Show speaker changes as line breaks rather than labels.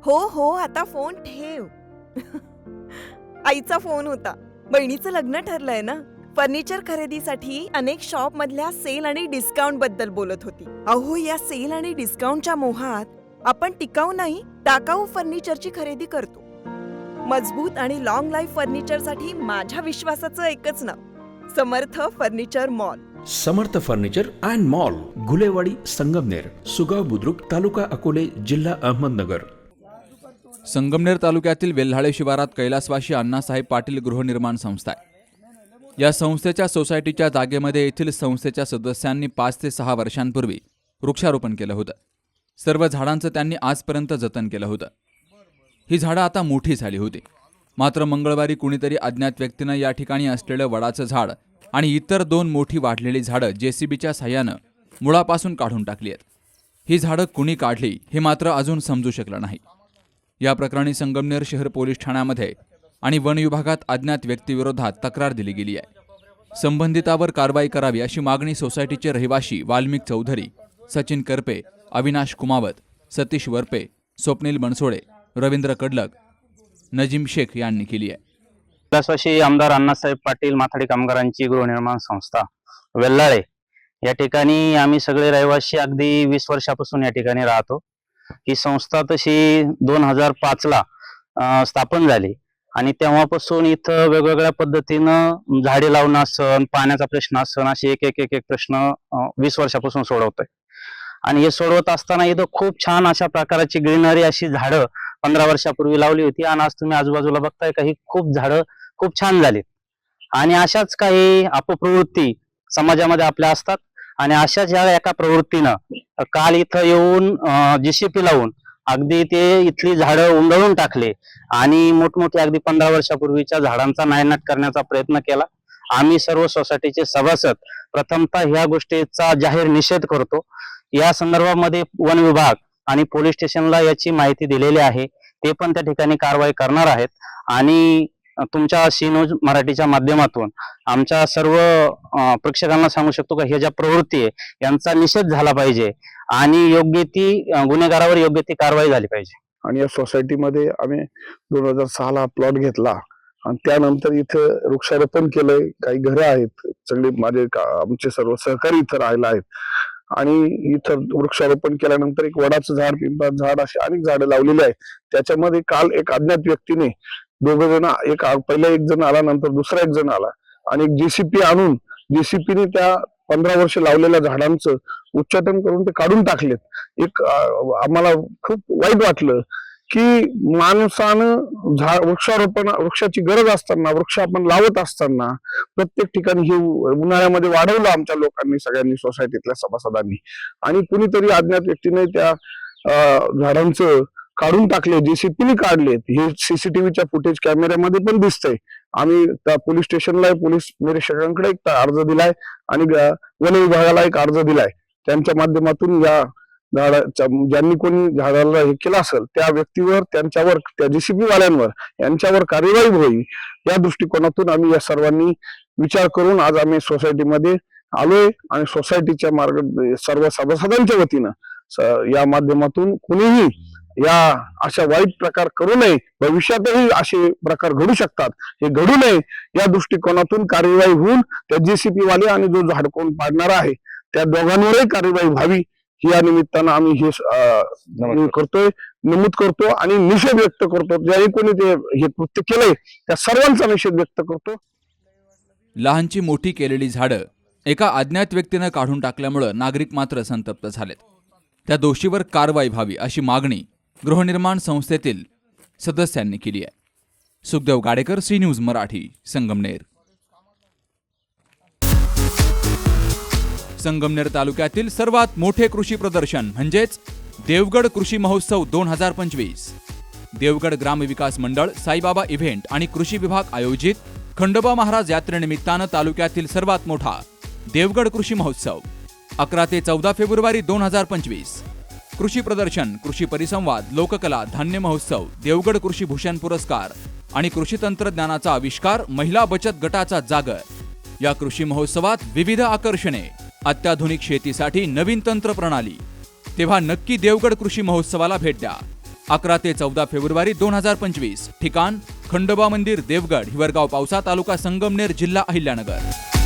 हो हो, आता फोन ठेव. आईचा फोन होता. बहिणीचं लग्न ठरलंय ना. फर्निचर खरेदीसाठी अनेक शॉप मधल्या सेल आणि डिस्काउंट बद्दल बोलत होती. अहो, या सेल आणि डिस्काउंटच्या मोहात आपण टिकाऊ नाही, टाकाऊ फर्निचरची खरेदी करतो. मजबूत आणि लॉंग लाईफ फर्निचरसाठी माझ्या विश्वासाचं एकच नाव, Samarth furniture mall.
Samarth furniture and mall, Gulewadi, Sangamner, Sugaon Budruk, taluka Akole, जिल्हा अहमदनगर.
संगमनेर तालुक्यातील वेल्हाळे शिवारात कैलासवासी अण्णासाहेब पाटील गृहनिर्माण संस्था आहे. या संस्थेच्या सोसायटीच्या जागेमध्ये येथील संस्थेच्या सदस्यांनी 5 ते 6 वर्षांपूर्वी वृक्षारोपण केलं होतं. सर्व झाडांचं त्यांनी आजपर्यंत जतन केलं होतं. ही झाडं आता मोठी झाली होती. मात्र मंगळवारी कुणीतरी अज्ञात व्यक्तीनं या ठिकाणी असलेलं वडाचं झाड आणि इतर 2 मोठी वाढलेली झाडं JCBच्या साह्यानं मुळापासून काढून टाकली आहेत. ही झाडं कुणी काढली हे मात्र अजून समजू शकलं नाही. या प्रकरणी संगमनेर शहर पोलीस ठाण्यामध्ये आणि वन विभागात अज्ञात व्यक्तीविरोधात तक्रार दिली गेली आहे. संबंधितावर कारवाई करावी अशी मागणी सोसायटीचे रहिवाशी वाल्मिक चौधरी, सचिन करपे, अविनाश कुमावत, सतीश वरपे, स्वप्नील बनसोडे, रवींद्र कडलक, नजीम शेख यांनी केली आहे.
कैलासवासी आमदार अण्णासाहेब पाटील माथाडी कामगारांची गृहनिर्माण संस्था वेल्हाळे या ठिकाणी आम्ही सगळे रहिवासी अगदी 20 वर्षापासून या ठिकाणी राहतो. ही संस्था तशी 2005 ला स्थापन झाली आणि तेव्हापासून इथं वेगवेगळ्या पद्धतीनं झाडे लावणं असन, पाण्याचा प्रश्न असन, असे एक प्रश्न 20 वर्षापासून सोडवतोय. आणि हे सोडवत असताना इथं खूप छान अशा प्रकारची ग्रीनरी अशी झाडं 15 वर्षापूर्वी लावली होती आणि आज तुम्ही आजूबाजूला बघताय का ही खूप झाडं खूप छान झालीत. आणि अशाच काही अपप्रवृत्ती समाजामध्ये आपल्या असतात आणि अशाच या एका प्रवृत्तीनं काल इथं येऊन JCB लावून अगदी ते इथली झाडं उंडळून टाकले आणि मोठमोठे अगदी 15 वर्षापूर्वीच्या झाडांचा नायनाट करण्याचा प्रयत्न केला. आम्ही सर्व सोसायटीचे सभासद प्रथमतः ह्या गोष्टीचा जाहीर निषेध करतो. या संदर्भामध्ये वन विभाग आणि पोलीस स्टेशनला याची माहिती दिलेली आहे. ते पण त्या ठिकाणी कारवाई करणार आहेत आणि तुमच्या सी न्यूज मराठीच्या माध्यमातून आमच्या सर्व प्रेक्षकांना सांगू शकतो की ह्या ज्या प्रवृत्ती आहे यांचा निषेध झाला पाहिजे आणि योग्य ती गुन्हेगारावर योग्य ती कारवाई झाली पाहिजे.
आणि या सोसायटीमध्ये आम्ही 2006 ला प्लॉट घेतला आणि त्यानंतर इथं वृक्षारोपण केलंय. काही घरं आहेत, सगळे आमचे सर्व सहकारी इथं राहायला आहेत आणि इथं वृक्षारोपण केल्यानंतर एक वडाचं झाड, पिंपळाचं झाड अशी अनेक झाडं लावलेली आहेत. त्याच्यामध्ये काल एक अज्ञात व्यक्तीने दोघं जण, पहिला एक जण आला, नंतर दुसरा एक जण आला आणि एक JCB आणून JCBने त्या 15 वर्ष लावलेल्या झाडांचं उच्चाटन करून ते काढून टाकलेत. एक आम्हाला खूप वाईट वाटलं की माणसानं वृक्षाची गरज असताना, वृक्ष आपण लावत असताना प्रत्येक ठिकाणी हे उन्हाळ्यामध्ये वाढवलं आमच्या लोकांनी, सगळ्यांनी, सोसायटीतल्या सभासदांनी, आणि कुणीतरी अज्ञात व्यक्तीने त्या झाडांचं काढून टाकले, JCBने काढलेत. हे CCTVच्या फुटेज कॅमेऱ्यामध्ये पण दिसतंय. आम्ही त्या पोलीस स्टेशनला, पोलीस निरीक्षकांकडे एक अर्ज दिलाय आणि वन विभागाला एक अर्ज दिलाय. त्यांच्या माध्यमातून या झाडाच्या ज्यांनी कोणी झाडाला हे केलं असेल त्या व्यक्तीवर, त्यांच्यावर, त्या JCB वाल्यांवर यांच्यावर कार्यवाही होईल या दृष्टिकोनातून आम्ही या सर्वांनी विचार करून आज आम्ही सोसायटीमध्ये आलोय आणि सोसायटीच्या सर्व सभासदांच्या वतीनं या माध्यमातून कुणीही या अशा वाईट प्रकार करू नये, भविष्यातही असे प्रकार घडू शकतात, हे घडू नये या दृष्टिकोनातून कार्यवाही होऊन त्या JCB वाले आणि जो झाड कोण पाडणारा आहे त्या दोघांवरही कार्यवाही व्हावी या निमित्तानं आम्ही हे करतोय, नमूद करतो आणि निषेध व्यक्त करतो. ज्याही कोणी ते हे कृत्य केलंय त्या सर्वांचा निषेध व्यक्त करतो.
लहानची मोठी केलेली झाडं एका अज्ञात व्यक्तीनं काढून टाकल्यामुळं नागरिक मात्र संतप्त झालेत. त्या दोषीवर कारवाई व्हावी अशी मागणी गृहनिर्माण संस्थेतील सदस्यांनी केली आहे. Sukhdev Gadekar, C news Marathi, Sangamner. संगमनेर तालुक्यातील सर्वात मोठे कृषी प्रदर्शन म्हणजेच देवगड कृषी महोत्सव 2025. देवगड ग्रामविकास मंडळ, साईबाबा इव्हेंट आणि कृषी विभाग आयोजित खंडोबा महाराज यात्रेनिमित्तानं तालुक्यातील सर्वात मोठा देवगड कृषी महोत्सव 11 ते 14 फेब्रुवारी 2025. कृषी प्रदर्शन, कृषी परिसंवाद, लोककला, धान्य महोत्सव, देवगड कृषी भूषण पुरस्कार आणि कृषी तंत्रज्ञानाचा आविष्कार, महिला बचत गटाचा जागर. या कृषी महोत्सवात विविध आकर्षणे, अत्याधुनिक शेतीसाठी नवीन तंत्र प्रणाली. तेव्हा नक्की देवगड कृषी महोत्सवाला भेट द्या. 11 ते 14 फेब्रुवारी 2025. ठिकाण खंडोबा मंदिर, देवगड, हिवरगाव, पावसा, तालुका संगमनेर, जिल्हा अहिल्यानगर.